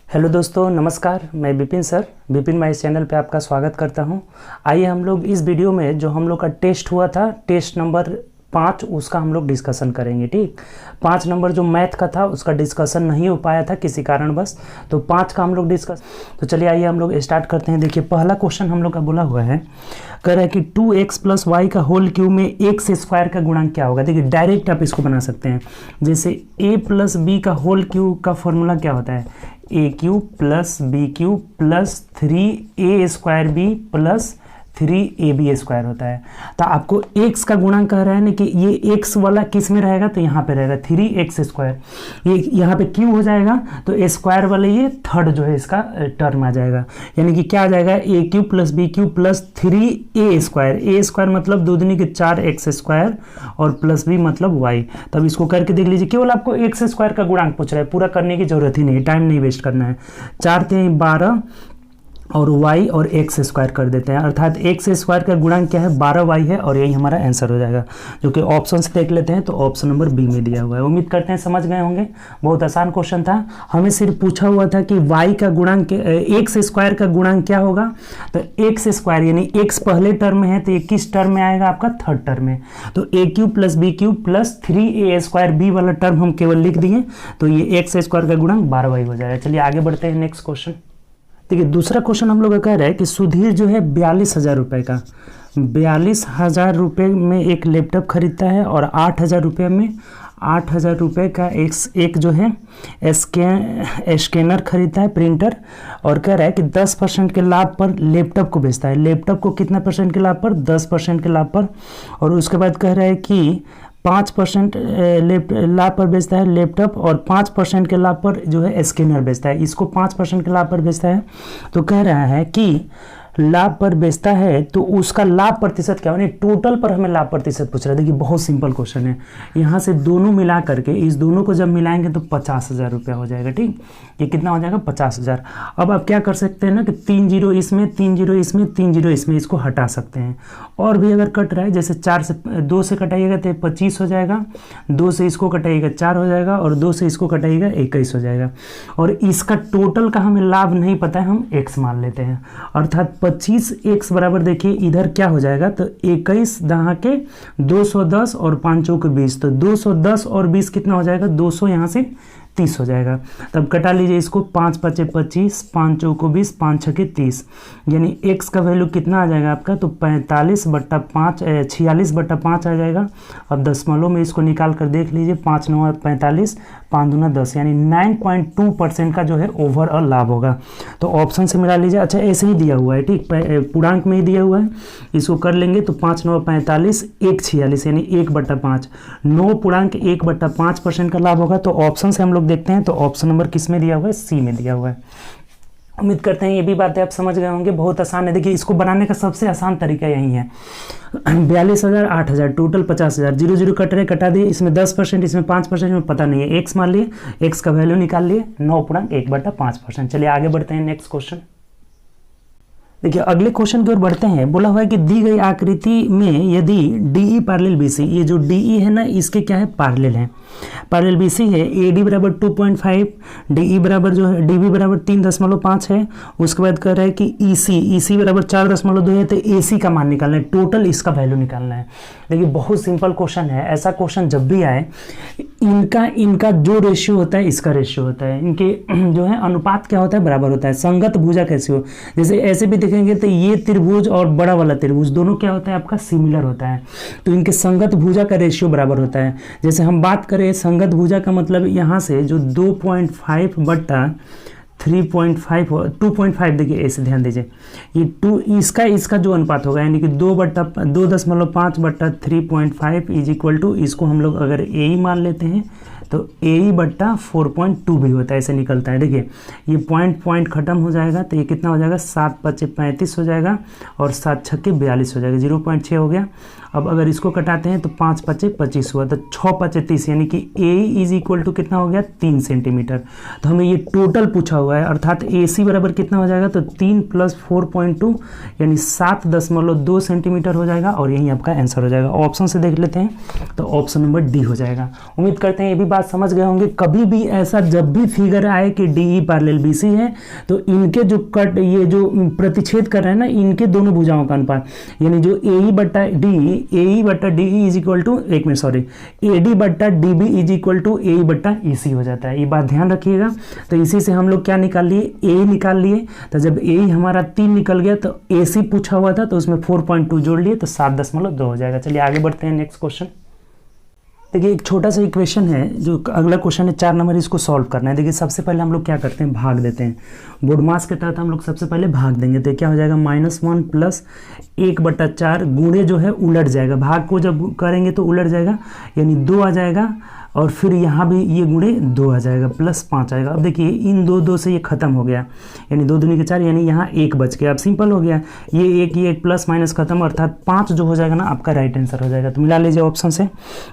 Hello दोस्तों, नमस्कार। मैं Vipin sir, Vipin my channel पे आपका स्वागत करता हूं। आइए हम लोग इस वीडियो में जो हम लोग का टेस्ट हुआ था, टेस्ट नंबर 5, उसका हम लोग डिस्कशन करेंगे। ठीक, 5 नंबर जो मैथ का था उसका डिस्कशन नहीं हो पाया था किसी कारणवश, तो 5 का हम लोग डिस्कस। तो चलिए आइए हम लोग स्टार्ट करते हैं। देखिए पहला क्वेश्चन हम लोग का बोला हुआ है, कह रहा है कि 2x प्लस वाई का होल क्यूब में x स्क्वायर का गुणांक क्या होगा। देखिए डायरेक्ट आप इसको बना सकते हैं, जैसे a प्लस बी का होल क्यूब का फॉर्मूला क्या होता है, A cube plus B cube plus 3a square B plus 3ab square होता है। तो आपको x का गुणांक कह रहा है ना कि ये x वाला किस में रहेगा, तो यहाँ पे रहेगा 3x स्क्वायर। ये यहाँ पे क्यूब हो जाएगा तो स्क्वायर वाले ये थर्ड जो है इसका टर्म आ जाएगा, यानी कि क्या आ जाएगा, A cube plus B cube plus 3a square. A square मतलब 2 दूनी के 4x स्क्वायर और प्लस बी मतलब y। तब इसको करके देख लीजिए, केवल आपको x स्क्वायर का गुणांक पूछ रहा है, पूरा करने की जरूरत ही नहीं, टाइम नहीं वेस्ट करना है। 4 3 12 और y और x स्क्वायर कर देते हैं, अर्थात x स्क्वायर का गुणांक क्या है, 12y है, और यही हमारा आंसर हो जाएगा, जो कि ऑप्शन से देख लेते हैं। तो ऑप्शन नंबर बी में दिया हुआ है। उम्मीद करते हैं समझ गए होंगे, बहुत आसान क्वेश्चन था। हमें सिर्फ पूछा हुआ था कि y का गुणांक, x स्क्वायर का गुणांक क्या होगा। तो x स्क्वायर यानी x पहले टर्म में है, तो ये किस टर्म में आएगा, आपका थर्ड टर्म में। तो A cube plus B cube plus 3a square, B वाला टर्म हम केवल लिख दिए, तो ये x स्क्वायर का गुणांक 12y हो जाएगा। चलिए आगे बढ़ते हैं, नेक्स्ट क्वेश्चन। देखिए दूसरा क्वेश्चन हम लोग का कह रहा है कि सुधीर जो है 42,000 रुपये का, 42,000 रुपये में एक लैपटॉप खरीदता है और 8,000 रुपये में 8,000 रुपये का एक जो है स्कैनर खरीदता है, प्रिंटर, और कह रहा है कि 10% के लाभ पर लैपटॉप को बेचता है। लैपटॉप को कितना परसेंट के लाभ पर, 10% के लाभ पर। और उसके बाद कह रहा है कि 5% लाभ पर बेचता है लैपटॉप, और 5% के लाभ पर जो है स्कैनर बेचता है। इसको 5% के लाभ पर बेचता है, तो कह रहा है कि लाभ पर बेचता है तो उसका लाभ प्रतिशत क्या होगा, टोटल पर हमें लाभ प्रतिशत पूछ रहा है। देखिए बहुत सिंपल क्वेश्चन है, यहाँ से दोनों मिला करके इस दोनों को जब मिलाएंगे तो 50,000 रुपया हो जाएगा। ठीक, ये कितना हो जाएगा, 50,000। अब आप क्या कर सकते हैं ना कि 3 जीरो इसमें, 3 जीरो इसमें, 3 जीरो इसमें, इसको हटा सकते हैं। और भी अगर कट रहा है, जैसे 2 से कटाइएगा तो 25 हो जाएगा, 2 से इसको कटाइएगा 4 हो जाएगा, और 2 से इसको कटाइएगा 21 हो जाएगा। और इसका टोटल का हमें लाभ नहीं पता है, हम x मान लेते हैं, अर्थात 25x बराबर, देखिए इधर क्या हो जाएगा, तो 21 दहा के 210 और 5 चौक 20, तो 210 और 20 कितना हो जाएगा, 200 यहाँ से 30 हो जाएगा। तब कटा लीजिए इसको, 5 पचे 25, 5 चौको 20, 5 छके 30, यानी x का वैल्यू कितना आ जाएगा आपका, तो 45/5 46/5 आ जाएगा। अब दशमलव में इसको निकाल कर देख लीजिए, 5 9 45, 5 दूना 10, यानी 9.2% का जो है ओवरऑल लाभ होगा। तो ऑप्शन से मिला लीजिए। अच्छा ऐसे ही दिया हुआ है, ठीक, पूर्णांक में ही दिया हुआ है, इसको कर लेंगे तो 5 9 45, 1 46, यानी 1/5, 9 पूर्णांक 1/5% का लाभ होगा। तो ऑप्शन से हम लोग देखते हैं, तो ऑप्शन नंबर किस में दिया हुआ है, सी में दिया हुआ है। उम्मीद करते हैं ये भी बातें आप समझ गए होंगे, बहुत आसान है। देखिए इसको बनाने का सबसे आसान तरीका यही है, 42,000 8,000 टोटल 50,000, 0 0 कट रहे, कटा दिए, इसमें 10%, इसमें 5%, में पता नहीं है, x मान लिए, x का वैल्यू निकाल लिए, 9.1/5%। चलिए आगे बढ़ते हैं, नेक्स्ट क्वेश्चन। देखिए अगले क्वेश्चन की ओर बढ़ते हैं। बोला हुआ है कि दी गई आकृति में यदि DE पैरेलल BC, ये जो DE है ना, इसके क्या है, पैरेलल है, पैरेलल BC है, AD बराबर 2.5, DE बराबर जो है DB बराबर 3.5 है। उसके बाद कह रहा है कि EC बराबर 4.2 है, तो AC का मान निकालना है, टोटल इसका वैल्यू निकालना है। देखिए बहुत सिंपल क्वेश्चन है, ऐसा क्वेश्चन जब भी आए, इनका जो रेशियो होता है इसका रेशियो होता है, इनके जो है अनुपात क्या होता है, बराबर होता है। संगत भुजा कैसे हो, जैसे ऐसे भी देखेंगे तो ये त्रिभुज और बड़ा वाला त्रिभुज दोनों क्या होता है, आपका सिमिलर होता है, तो इनके संगत भुजा का रेशियो बराबर होता है। जैसे हम बात करें संगत भुजा का मतलब, यहाँ से जो 2.5/3.5 2.5, देखिए ऐसे ध्यान दीजिए, ये 2 इसका जो अनुपात होगा, यानी कि 2.5/3.5 इज इक्वल टू, इसको हम लोग अगर ए मान लेते हैं तो AE/4.2 भी होता है, ऐसे निकलता है। देखिए ये पॉइंट खत्म हो जाएगा, तो ये कितना हो जाएगा, 7 5 35 हो जाएगा, और 7 6 42 हो जाएगा, 0.6 हो गया। अब अगर इसको कटाते हैं तो 5 5 25 हुआ, तो 6 5 30, यानी कि AE इज इक्वल टू कितना हो गया, 3 सेंटीमीटर। तो हमें ये टोटल पूछा हुआ है, अर्थात AC बराबर कितना हो जाएगा, तो 3 + 4.2 यानी 7.2 सेंटीमीटर हो जाएगा, और यही आपका आंसर हो जाएगा। ऑप्शन से देख लेते हैं, तो ऑप्शन नंबर डी हो जाएगा। उम्मीद करते हैं ये भी बात समझ गए होंगे। कभी भी ऐसा जब भी फिगर आए कि DE पैरेलल BC है तो इनके जो कट, ये जो प्रतिच्छेद कर रहे हैं ना, इनके दोनों भुजाओं का अनुपात, यानी जो AE बट्टा DE इज इक्वल टू, एक मिनट सॉरी, AD बट्टा DB is equal to AE बट्टा EC हो जाता है। ये बात ध्यान रखिएगा। तो इसी से हम लोग क्या निकाल लिए, AE निकाल लिए। तो जब AE हमारा 3 निकल गया तो AC पूछा हुआ था तो उसमें 4.2 जोड़ लिए तो 7.2 हो जाएगा। चलिए आगे बढ़ते हैं नेक्स्ट क्वेश्चन। देखिए एक छोटा सा इक्वेशन है, जो अगला क्वेश्चन है 4 नंबर, इसको सॉल्व करना है। देखिए सबसे पहले हम लोग क्या करते हैं, भाग देते हैं। बोर्ड मास के तहत हम लोग सबसे पहले भाग देंगे तो क्या हो जाएगा, -1 प्लस 1/4 गुणे जो है उलट जाएगा, भाग को जब करेंगे तो उलट जाएगा, यानी 2 आ जाएगा, और फिर यहाँ भी ये गुणे 2 आ जाएगा, प्लस 5 आएगा। अब देखिए इन 2 से ये खत्म हो गया, यानी 2 दूनी के 4, यानी यहाँ 1 बच गया। अब सिंपल हो गया, ये एक प्लस माइनस खत्म, अर्थात 5 जो हो जाएगा ना आपका राइट आंसर हो जाएगा। तो मिला लीजिए ऑप्शन से,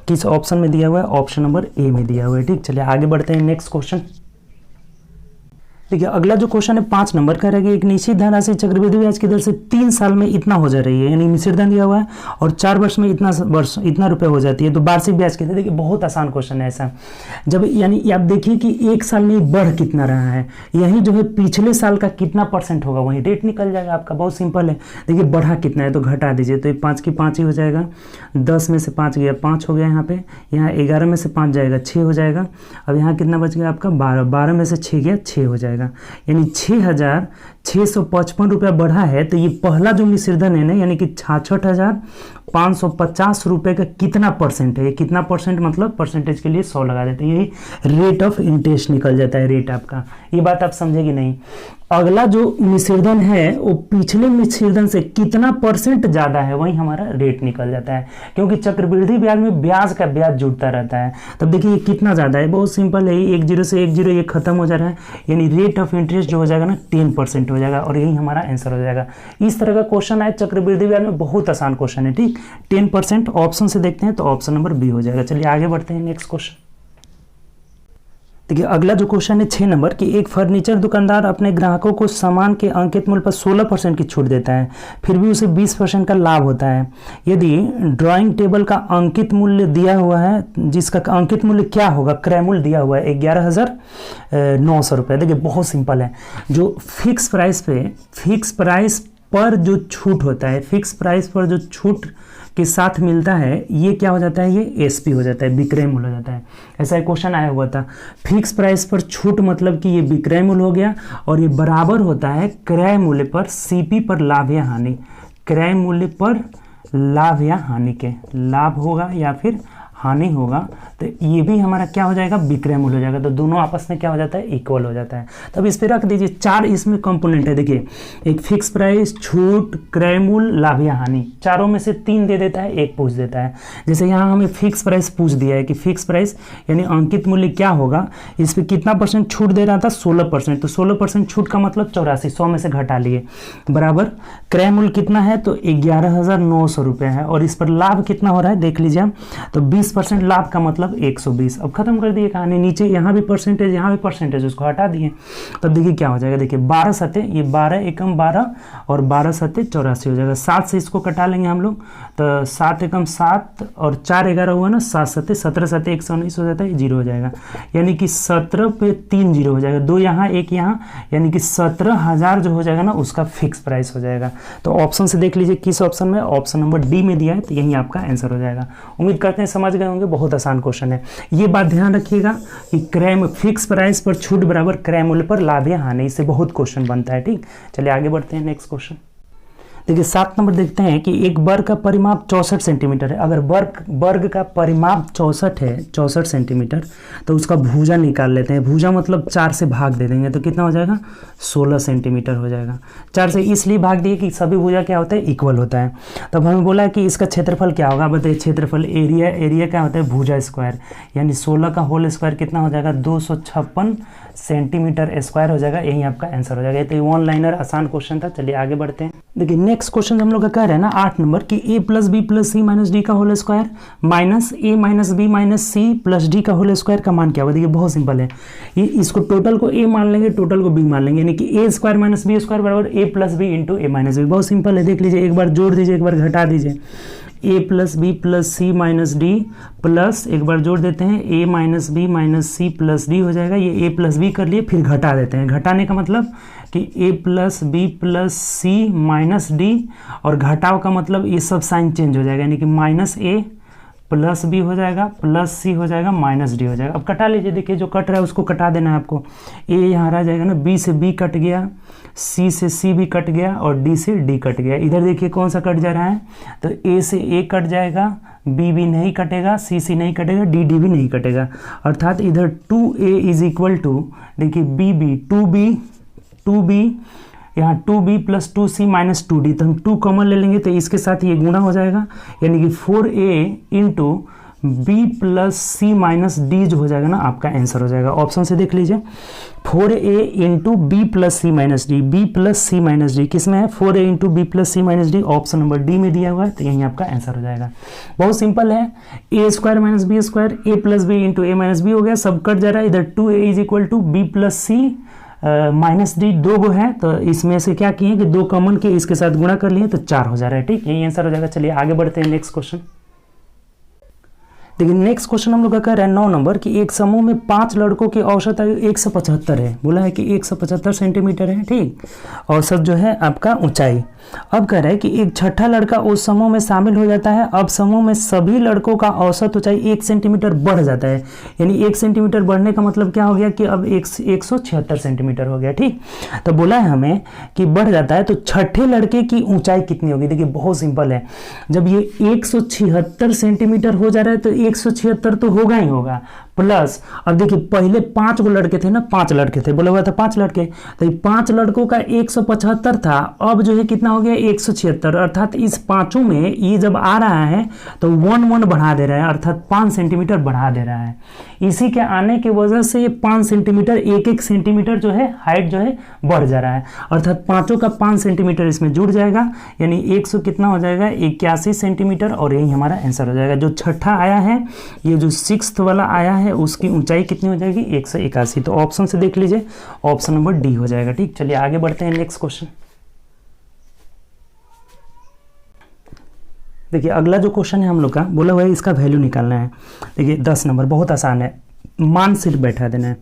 किस ऑप्शन में दिया हुआ है, ऑप्शन नंबर ए में दिया हुआ है। ठीक, चलिए आगे बढ़ते हैं नेक्स्ट क्वेश्चन। देखिए अगला जो क्वेश्चन है 5 नंबर का रहेगा। एक निश्चित धनराशि चक्रवृद्धि ब्याज की दर से 3 साल में इतना हो जा रही है, यानी निश्चित धन दिया हुआ है और 4 वर्ष में इतना रुपए हो जाती है, तो वार्षिक ब्याज की दर। देखिए बहुत आसान क्वेश्चन है ऐसा, जब यानी आप देखिए कि 1 साल में बढ़ कितना रहा है, यही जो है पिछले साल का कितना % होगा वही रेट निकल जाएगा आपका। बहुत सिंपल है। देखिए बढ़ा कितना है तो घटा दीजिए, तो 5 की 5 ही हो जाएगा, 10 में से 5 गया 5 हो गया, यहाँ पे यहाँ 11 में से 5 जाएगा 6 हो जाएगा। अब यहाँ कितना बच गया आपका 12 में से 6 गया 6 हो जाएगा, यानी 6,655 रुपया बढ़ा है। तो ये पहला जो मिश्रधन है ना, यानी कि 66,550 रुपए का कितना % है, ये कितना %, मतलब परसेंटेज के लिए 100 लगा देते हैं, यही रेट ऑफ इंटरेस्ट निकल जाता है रेट आपका। ये बात आप समझेगी नहीं। अगला जो मिश्रधन है वो पिछले मिश्रधन से कितना % ज्यादा है, वही हमारा रेट निकल जाता है, क्योंकि चक्रवृद्धि ब्याज में ब्याज का ब्याज जुड़ता रहता है। तब देखिए ये कितना ज्यादा है, बहुत सिंपल है, 1 0 से 1 0 ये खत्म हो जा रहा है, यानी रेट ऑफ इंटरेस्ट जो हो जाएगा ना 10% हो जाएगा, और यही हमारा आंसर हो जाएगा। इस तरह का क्वेश्चन है चक्रवृद्धि ब्याज में, बहुत आसान क्वेश्चन है। ठीक, 10% ऑप्शन से देखते हैं तो ऑप्शन नंबर बी हो जाएगा। चलिए आगे बढ़ते हैं नेक्स्ट क्वेश्चन। देखिए अगला जो क्वेश्चन है 6 नंबर कि एक फर्नीचर दुकानदार अपने ग्राहकों को सामान के अंकित मूल्य पर 16% की छूट देता है, फिर भी उसे 20% का लाभ होता है। यदि ड्राइंग टेबल का अंकित मूल्य दिया हुआ है, जिसका अंकित मूल्य क्या होगा, क्रय मूल्य दिया हुआ है 11,900 रुपये। देखिए बहुत सिंपल है, जो फिक्स प्राइस पर जो छूट होता है, फिक्स प्राइस पर जो छूट के साथ मिलता है, ये क्या हो जाता है, ये SP हो जाता है, विक्रय मूल्य हो जाता है। ऐसा एक क्वेश्चन आया हुआ था, फिक्स प्राइस पर छूट मतलब कि ये विक्रय मूल्य हो गया, और ये बराबर होता है क्रय मूल्य पर CP पर लाभ या हानि, क्रय मूल्य पर लाभ या हानि के, लाभ होगा या फिर हानि होगा, तो ये भी हमारा क्या हो जाएगा, विक्रय मूल्य हो जाएगा। तो दोनों आपस में क्या हो जाता है, इक्वल हो जाता है। तब इस पे रख दीजिए। 4 इसमें कंपोनेंट है। देखिए एक फिक्स प्राइस, छूट, क्रय मूल्य, लाभ या हानि, चारों में से 3 दे देता है, 1 पूछ देता है। जैसे यहाँ हमें फिक्स प्राइस पूछ दिया है कि फिक्स प्राइस यानी अंकित मूल्य क्या होगा, इस पर कितना % छूट दे रहा था, 16%, तो 16% छूट का मतलब 84, 100 में से घटा लिए, बराबर क्रय मूल्य कितना है, तो 11,900 रुपये है, और इस पर लाभ कितना हो रहा है देख लीजिए, तो 20% लाभ का मतलब 120। अब खत्म कर दिए कहानी, नीचे यहाँ भी परसेंटेज, यहाँ भी परसेंटेज, उसको हटा दिए। तब देखिए क्या हो जाएगा, देखिए 12 सत्ते, ये 12 एकम 12 और 12 सत्ते 84 हो जाएगा। 7 से इसको कटा लेंगे हम लोग, तो 7 एकम 7 और 4 11 हुआ ना, 7 सत्ते 17 सत्ते 119 हो जाता है, 0 हो जाएगा, यानी कि 17 पे 3 0 हो जाएगा, 2 यहाँ 1 यहाँ, यानी कि 17,000 जो हो जाएगा ना उसका फिक्स प्राइस हो जाएगा। तो ऑप्शन से देख लीजिए किस ऑप्शन में, ऑप्शन नंबर डी में दिया है, तो यही आपका आंसर हो जाएगा। उम्मीद करते हैं समझ गए होंगे, बहुत आसान क्वेश्चन है। ये बात ध्यान रखिएगा कि क्रय फिक्स प्राइस पर छूट बराबर क्रय मूल्य पर लाभ या हानि, इससे बहुत क्वेश्चन बनता है। ठीक, चलिए आगे बढ़ते हैं नेक्स्ट क्वेश्चन। देखिए 7 नंबर देखते हैं कि एक वर्ग का परिमाप 64 सेंटीमीटर है। अगर वर्ग का परिमाप 64 सेंटीमीटर, तो उसका भुजा निकाल लेते हैं। भुजा मतलब 4 से भाग दे देंगे तो कितना हो जाएगा, 16 सेंटीमीटर हो जाएगा। 4 से इसलिए भाग दिए कि सभी भुजा क्या होता है, इक्वल होता है। तब हमें बोला कि इसका क्षेत्रफल क्या होगा, बताइए क्षेत्रफल, एरिया क्या होता है, भुजा स्क्वायर, यानी 16 का होल स्क्वायर कितना हो जाएगा, 256 सेंटीमीटर स्क्वायर हो जाएगा। यही आपका आंसर हो जाएगा। तो ये 1 लाइनर आसान क्वेश्चन था। चलिए आगे बढ़ते हैं। देखिए नेक्स्ट क्वेश्चन हम लोग का कह रहे हैं ना 8 नंबर कि a + b + c - d का whole square minus a - b - c + d का होल स्क्वायर का मान क्या होगा। देखिए बहुत सिंपल है, ये इसको टोटल को a मान लेंगे, टोटल को b मान लेंगे, यानी कि a² - b² बराबर a + b × a - b। बहुत सिंपल है, देख लीजिए, एक बार जोड़ दीजिए, एक बार घटा दीजिए। A plus B plus C minus D plus, एक बार जोड़ देते हैं, A minus B minus C plus D हो जाएगा। ये ए प्लस बी कर लिए, फिर घटा देते हैं। घटाने का मतलब कि ए plus B plus C minus D, और घटाव का मतलब ये सब साइन चेंज हो जाएगा, यानी कि माइनस ए प्लस बी हो जाएगा प्लस सी हो जाएगा माइनस डी हो जाएगा। अब कटा लीजिए, देखिए जो कट रहा है उसको कटा देना है आपको। ए यहाँ रह जाएगा ना, बी से बी कट गया, सी से सी भी कट गया और डी से डी कट गया। इधर देखिए कौन सा कट जा रहा है, तो ए से ए कट जाएगा, बी भी नहीं कटेगा, सी सी नहीं कटेगा, डी डी भी नहीं कटेगा। अर्थात इधर 2a इज इक्वल टू, देखिए बी बी 2b यहाँ 2b plus 2c minus 2d, तो हम 2 कॉमन ले लेंगे तो इसके साथ ये गुणा हो जाएगा, यानी कि 4a into b plus C minus D जो हो जाएगा ना, आपका आंसर हो जाएगा। ऑप्शन से देख लीजिए, 4a into B plus C minus D, B plus C minus D किस में है, 4a into B plus C minus D, option number D में दिया हुआ है, तो यही आपका आंसर हो जाएगा। बहुत सिंपल है, A square minus B square, A plus B into A minus B हो गया, सब कट जा रहा है। इधर 2a is equal to B plus C minus D, दो गो है तो इसमें से क्या किए कि 2 कॉमन के इसके साथ गुणा कर लिए तो 4 हो जा रहा है। ठीक, यही आंसर हो जाएगा। चलिए आगे बढ़ते हैं, नेक्स्ट क्वेश्चन। देखिए नेक्स्ट क्वेश्चन हम लोग का कह रहा है 9 नंबर कि एक समूह में 5 लड़कों की औसत आयु 175 है। बोला है कि 175 सेंटीमीटर है। ठीक, औसत जो है आपका ऊंचाई। अब कह रहा है कि एक छठा लड़का उस समूह में शामिल हो जाता है। अब समूह में सभी लड़कों का औसत ऊंचाई 1 सेंटीमीटर बढ़ जाता है, यानी 1 सेंटीमीटर बढ़ने का मतलब क्या हो गया कि अब 176 सेंटीमीटर हो गया। ठीक, तो बोला है हमें कि बढ़ जाता है, तो छठे लड़के की ऊंचाई कितनी होगी। देखिए बहुत सिंपल है, जब ये 176 सेंटीमीटर हो जा रहा है तो 176 तो होगा ही होगा, प्लस अब देखिए पहले 5 गो लड़के थे ना, 5 लड़के थे, बोला हुआ था 5 लड़के, तो ये 5 लड़कों का 175 था, अब जो है कितना हो गया 176। अर्थात इस पांचों में ये जब आ रहा है तो 1 बढ़ा दे रहा है, अर्थात 5 सेंटीमीटर बढ़ा दे रहा है। इसी के आने की वजह से ये 5 सेंटीमीटर, 1 सेंटीमीटर जो है हाइट जो है बढ़ जा रहा है, अर्थात पांचों का 5 सेंटीमीटर इसमें जुड़ जाएगा, यानी 100 कितना हो जाएगा 81 सेंटीमीटर, और यही हमारा आंसर हो जाएगा। जो छठा आया है, ये जो 6th वाला आया है, उसकी ऊंचाई कितनी हो जाएगी 181। तो ऑप्शन से देख लीजिए, ऑप्शन नंबर डी हो जाएगा। ठीक, चलिए आगे बढ़ते हैं, नेक्स्ट क्वेश्चन। देखिए अगला जो क्वेश्चन है हम लोग का, बोला हुआ है इसका वैल्यू निकालना है। देखिए 10 नंबर बहुत आसान है, मान सिर्फ बैठा देना है।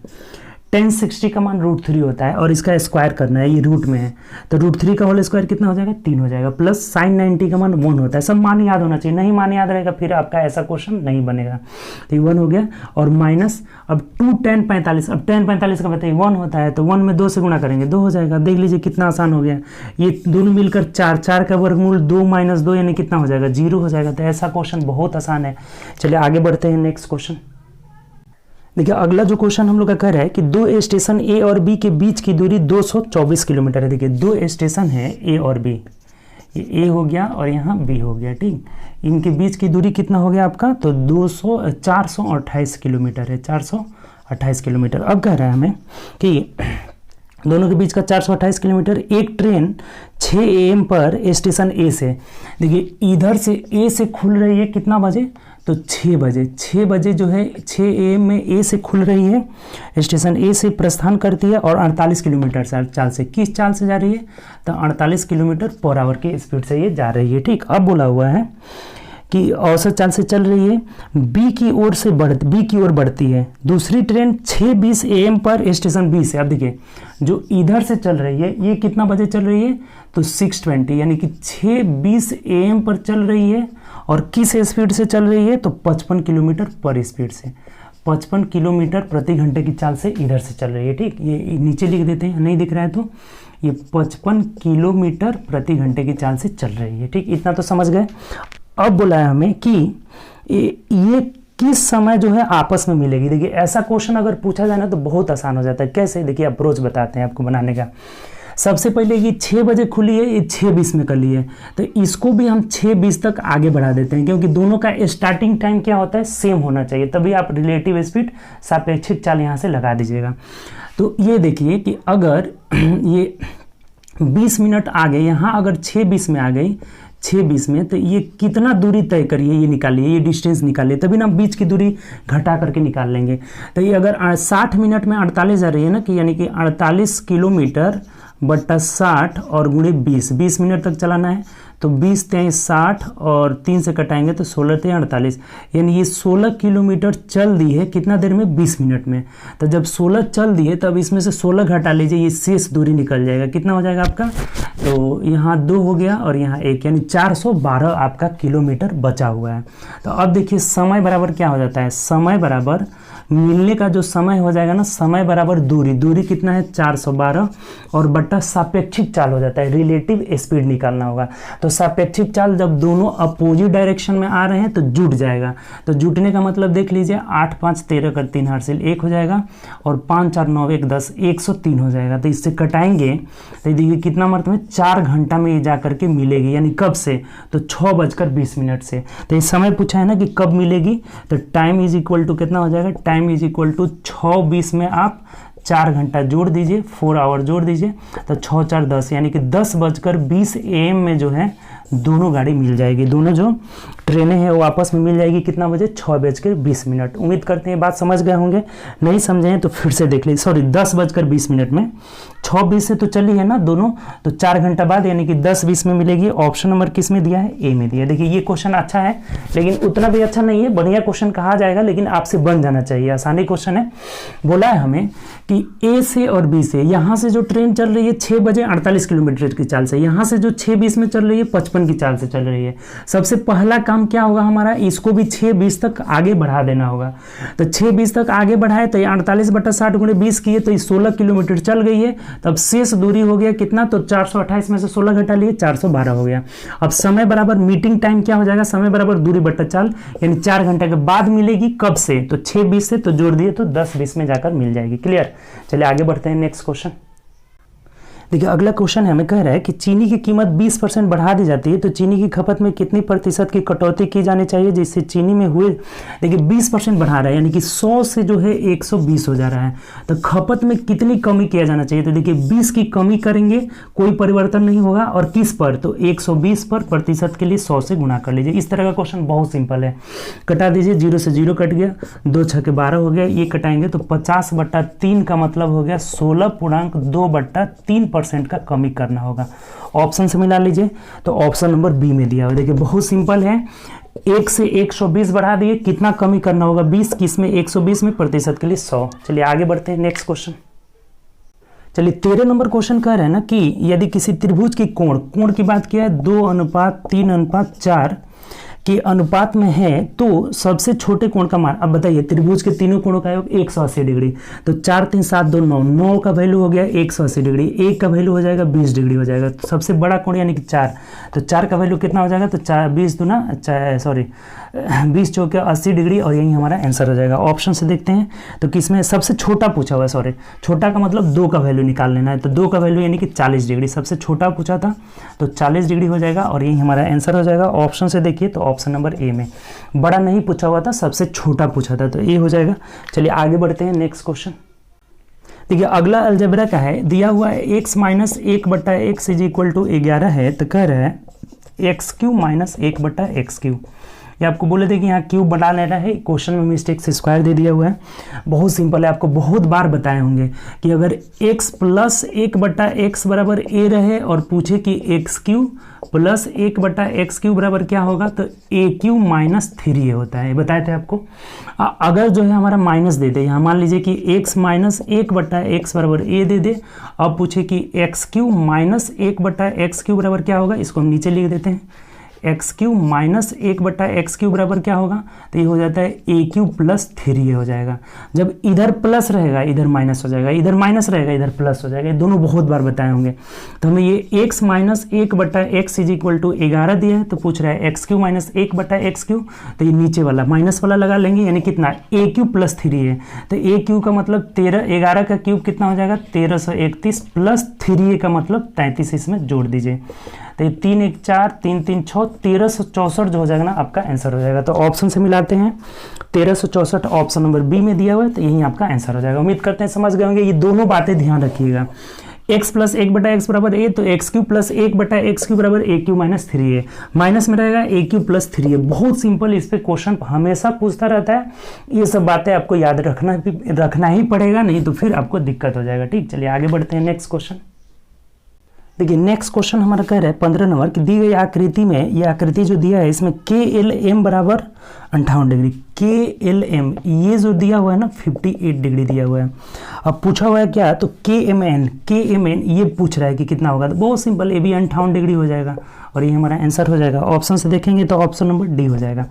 tan 60 का मान √3 होता है और इसका स्क्वायर करना है, ये रूट में है, तो √3 का होल स्क्वायर कितना हो जाएगा 3 हो जाएगा, प्लस sin 90 का मान 1 होता है। सब मान याद होना चाहिए, नहीं मान याद रहेगा फिर आपका ऐसा क्वेश्चन नहीं बनेगा। तो ये 1 हो गया, और माइनस अब 2 tan 45, अब tan 45 का बताइए 1 होता है, तो 1 में 2 से गुणा करेंगे 2 हो जाएगा। देख लीजिए कितना आसान हो गया, ये दोनों मिलकर 4 का वर्गमूल 2 - 2 यानी कितना हो जाएगा 0 हो जाएगा। तो ऐसा क्वेश्चन बहुत आसान है। चलिए आगे बढ़ते हैं, नेक्स्ट क्वेश्चन। देखिए अगला जो क्वेश्चन हम लोग का कह रहा है कि 2 स्टेशन ए और बी के बीच की दूरी 224 किलोमीटर है। देखिए 2 स्टेशन है ए और बी, ये ए हो गया और यहाँ बी हो गया। ठीक, इनके बीच की दूरी कितना हो गया आपका, तो 428 किलोमीटर है, 428 किलोमीटर। अब कह रहा है हमें कि दोनों के बीच का 428 किलोमीटर। एक ट्रेन 6 AM पर स्टेशन ए से, देखिए इधर से ए से खुल रही है कितना बजे, तो 6 बजे। 6 बजे जो है 6 AM में ए से खुल रही है, स्टेशन ए से प्रस्थान करती है और 48 किलोमीटर चाल से, किस चाल से जा रही है, तो 48 किलोमीटर पर आवर की स्पीड से ये जा रही है। ठीक, अब बोला हुआ है कि औसत चाल से चल रही है, बी की ओर बढ़ती है। दूसरी ट्रेन 6:20 AM पर स्टेशन बी से, अब देखिए जो इधर से चल रही है ये कितना बजे चल रही है, तो 6:20 यानी कि 6:20 AM पर चल रही है, और किस स्पीड से चल रही है, तो 55 किलोमीटर पर स्पीड से, 55 किलोमीटर प्रति घंटे की चाल से इधर से चल रही है। ठीक, ये नीचे लिख देते हैं, नहीं दिख रहा है तो ये 55 किलोमीटर प्रति घंटे की चाल से चल रही है। ठीक, इतना तो समझ गए। अब बोला है हमें कि ये किस समय जो है आपस में मिलेगी। देखिए ऐसा क्वेश्चन अगर पूछा जाए ना तो बहुत आसान हो जाता है। कैसे, देखिए अप्रोच बताते हैं आपको बनाने का। सबसे पहले ये 6 बजे खुली है, ये 6:20 में कर ली है, तो इसको भी हम 6:20 तक आगे बढ़ा देते हैं, क्योंकि दोनों का स्टार्टिंग टाइम क्या होता है, सेम होना चाहिए, तभी आप रिलेटिव स्पीड सापेक्षिक चाल यहाँ से लगा दीजिएगा। तो ये देखिए कि अगर ये 20 मिनट आगे, यहाँ अगर 6:20 में आ गई, 6:20 में, तो ये कितना दूरी तय करिए, ये निकालिए, ये डिस्टेंस निकालिए, तभी ना बीच की दूरी घटा करके निकाल लेंगे। तो ये अगर 60 मिनट में 48 जा रही है ना, कि यानी कि 48 किलोमीटर बट्टा 60 और गुणे 20 मिनट तक चलाना है। तो 20 × 60 और 3 से कटाएंगे तो 16 × 48, यानी ये 16 किलोमीटर चल दी है कितना देर में, 20 मिनट में। तो जब 16 चल दी है तब इसमें से 16 घटा लीजिए, ये शेष दूरी निकल जाएगा। कितना हो जाएगा आपका, तो यहाँ 2 हो गया और यहाँ 1, यानी 412 आपका किलोमीटर बचा हुआ है। तो अब देखिए समय बराबर क्या हो जाता है, समय बराबर मिलने का जो समय हो जाएगा ना, समय बराबर दूरी कितना है 412 और बट्टा सापेक्षिक चाल हो जाता है, रिलेटिव स्पीड निकालना होगा। तो सापेक्षिक चाल जब दोनों अपोजिट डायरेक्शन में आ रहे हैं तो जुट जाएगा। तो जुटने का मतलब देख लीजिए, 8 5 13 कर 3 हासिल 1 हो जाएगा और 5 4 9 1 10 103 हो जाएगा। तो इससे कटाएंगे तो देखिए कितना मर्त में 4 घंटा में ये जा करके मिलेगी, यानी कब से, तो 6:20 से। तो ये समय पूछा है ना कि कब मिलेगी, तो टाइम इज इक्वल टू कितना हो जाएगा, टाइम इज इक्वल टू 6:20 में आप 4 घंटा जोड़ दीजिए, 4 आवर जोड़ दीजिए, तो 6 4 10, यानी कि 10:20 AM में जो है दोनों गाड़ी मिल जाएगी। दोनों जो ट्रेनें हैं वो आपस में मिल जाएगी कितना बजे, 6:20। उम्मीद करते हैं बात समझ गए होंगे, नहीं समझे हैं तो फिर से देख लीजिए। सॉरी 10:20 में 6:20 से तो चली है ना दोनों, तो 4 घंटा बाद यानी कि 10:20 में मिलेगी। ऑप्शन नंबर किस में दिया है, ए में दिया है। देखिए ये क्वेश्चन अच्छा है लेकिन उतना भी अच्छा नहीं है, बढ़िया क्वेश्चन कहा जाएगा लेकिन आपसे बन जाना चाहिए, आसानी क्वेश्चन है। बोला है हमें कि ए से और बी से, यहाँ से जो ट्रेन चल रही है 6:48 किलोमीटर की चाल से, यहाँ से जो 6:20 में चल रही है 55 की चाल से चल रही है। सबसे पहला काम क्या होगा हमारा, इसको भी 6:20 तक आगे बढ़ा देना होगा। तो 6:20 तक आगे बढ़ाए तो 48/60 × 20 किए तो 16 किलोमीटर चल गई है। तब शेष दूरी हो गया कितना, तो 428 में से 16 घटा लिए 412 हो गया। अब समय बराबर मीटिंग टाइम क्या हो जाएगा, समय बराबर दूरी बट्टा चाल, यानी 4 घंटे के बाद मिलेगी, कब से, तो 6:20 से, तो जोड़ दिए तो 10:20 में जाकर मिल जाएगी। क्लियर। चलिए आगे बढ़ते हैं नेक्स्ट क्वेश्चन। देखिए अगला क्वेश्चन है, हमें कह रहा है कि चीनी की कीमत 20% बढ़ा दी जाती है तो चीनी की खपत में कितनी प्रतिशत की कटौती की जानी चाहिए जिससे चीनी में हुए, देखिए 20% बढ़ा रहा है यानी कि 100 से जो है 120 हो जा रहा है, तो खपत में कितनी कमी किया जाना चाहिए। तो देखिए 20 की कमी करेंगे कोई परिवर्तन नहीं होगा, और किस पर, तो 120 पर, प्रतिशत के लिए 100 से गुणा कर लीजिए। इस तरह का क्वेश्चन बहुत सिंपल है, कटा दीजिए, 0 से 0 कट गया, 2 6 12 हो गया, ये कटाएंगे तो 50/3 का मतलब हो गया 16.2/3% का कमी करना होगा। ऑप्शन से मिला लीजिए, तो ऑप्शन नंबर बी में दिया हुआ। देखिए बहुत सिंपल है, 1 से 120 बढ़ा दिए, कितना कमी करना होगा, 20, किसमें 120 में, प्रतिशत के लिए 100। चलिए आगे बढ़ते हैं नेक्स्ट क्वेश्चन। चलिए 13 नंबर क्वेश्चन कह रहे हैं ना कि यदि किसी त्रिभुज की कोण की बात किया है 2:3:4 के अनुपात में है तो सबसे छोटे कोण का मान, अब बताइए त्रिभुज के तीनों कोणों का योग 180 डिग्री, तो 4 3 7 2 9, 9 का वैल्यू हो गया 180 डिग्री, 1 का वैल्यू हो जाएगा 20 डिग्री हो जाएगा। तो सबसे बड़ा कोण यानी कि 4, तो 4 का वैल्यू कितना हो जाएगा, तो 20 चौके 80 डिग्री, और यही हमारा आंसर हो जाएगा। ऑप्शन से देखते हैं तो किसमें सबसे छोटा पूछा हुआ है, सॉरी छोटा का मतलब 2 का वैल्यू निकाल लेना है, तो 2 का वैल्यू यानी कि 40 डिग्री, सबसे छोटा पूछा था तो 40 डिग्री हो जाएगा और यही हमारा आंसर हो जाएगा। ऑप्शन से देखिए तो ऑप्शन नंबर ए में, बड़ा नहीं पूछा हुआ था, सबसे छोटा पूछा था, तो ए हो जाएगा। चलिए आगे बढ़ते हैं नेक्स्ट क्वेश्चन। देखिए अगला अलजेब्रा का है, दिया हुआ है x - 1/x = 11 है, तो कह रहा है x³ - 1/x³। ये आपको बोले थे कि यहाँ क्यूब बना लेना है, क्वेश्चन में मिस्टेक से स्क्वायर दे दिया हुआ है। बहुत सिंपल है, आपको बहुत बार बताए होंगे कि अगर x + 1/x बराबर a रहे और पूछे कि x³ + 1/x³ बराबर क्या होगा, तो a³ - 3a होता है, बताए थे आपको। अगर जो है हमारा माइनस दे दे, यहाँ मान लीजिए कि x - 1/x बराबर a दे दे, अब पूछे कि x³ - 1/x³ बराबर क्या होगा, इसको हम नीचे लिख देते हैं, x³ - 1/x³ बराबर क्या होगा, तो ये हो जाता है a³ + 3a हो जाएगा। जब इधर प्लस रहेगा इधर माइनस हो जाएगा, इधर माइनस रहेगा इधर प्लस हो जाएगा, ये दोनों बहुत बार बताए होंगे। तो हमें ये x - 1/x = 11 दिया है, तो पूछ रहा है x³ - 1/x³, तो ये नीचे वाला माइनस वाला लगा लेंगे, यानी कितना a³ + 3a, तो a³ का मतलब 11 का क्यूब कितना हो जाएगा 1331 + 3a का मतलब 33, इसमें जोड़ दीजिए, तो 3 1 4 3 3 6 1364 जो हो जाएगा ना आपका आंसर हो जाएगा। तो ऑप्शन से मिलाते हैं, 1364 ऑप्शन नंबर बी में दिया हुआ है, तो यही आपका आंसर हो जाएगा। उम्मीद करते हैं समझ गए होंगे। ये दोनों बातें ध्यान रखिएगा, x + 1/x बराबर a, तो x³ + 1/x³ बराबर a³ - 3a, माइनस में रहेगा a³ + 3a। बहुत सिंपल, इस पे क्वेश्चन हमेशा पूछता रहता है, ये सब बातें आपको याद रखना ही पड़ेगा, नहीं तो फिर आपको दिक्कत हो जाएगा। ठीक, चलिए आगे बढ़ते हैं नेक्स्ट क्वेश्चन। देखिए नेक्स्ट क्वेश्चन हमारा कह रहा है 15 नंबर की दी गई आकृति में, ये आकृति जो दिया है इसमें KLM बराबर 58 डिग्री, KLM ये जो दिया हुआ है ना 58 डिग्री दिया हुआ है। अब पूछा हुआ है क्या, तो KMN ये पूछ रहा है कि कितना होगा। तो बहुत सिंपल, ये भी 58 डिग्री हो जाएगा और ये हमारा आंसर हो जाएगा। ऑप्शन से देखेंगे तो ऑप्शन नंबर डी हो जाएगा।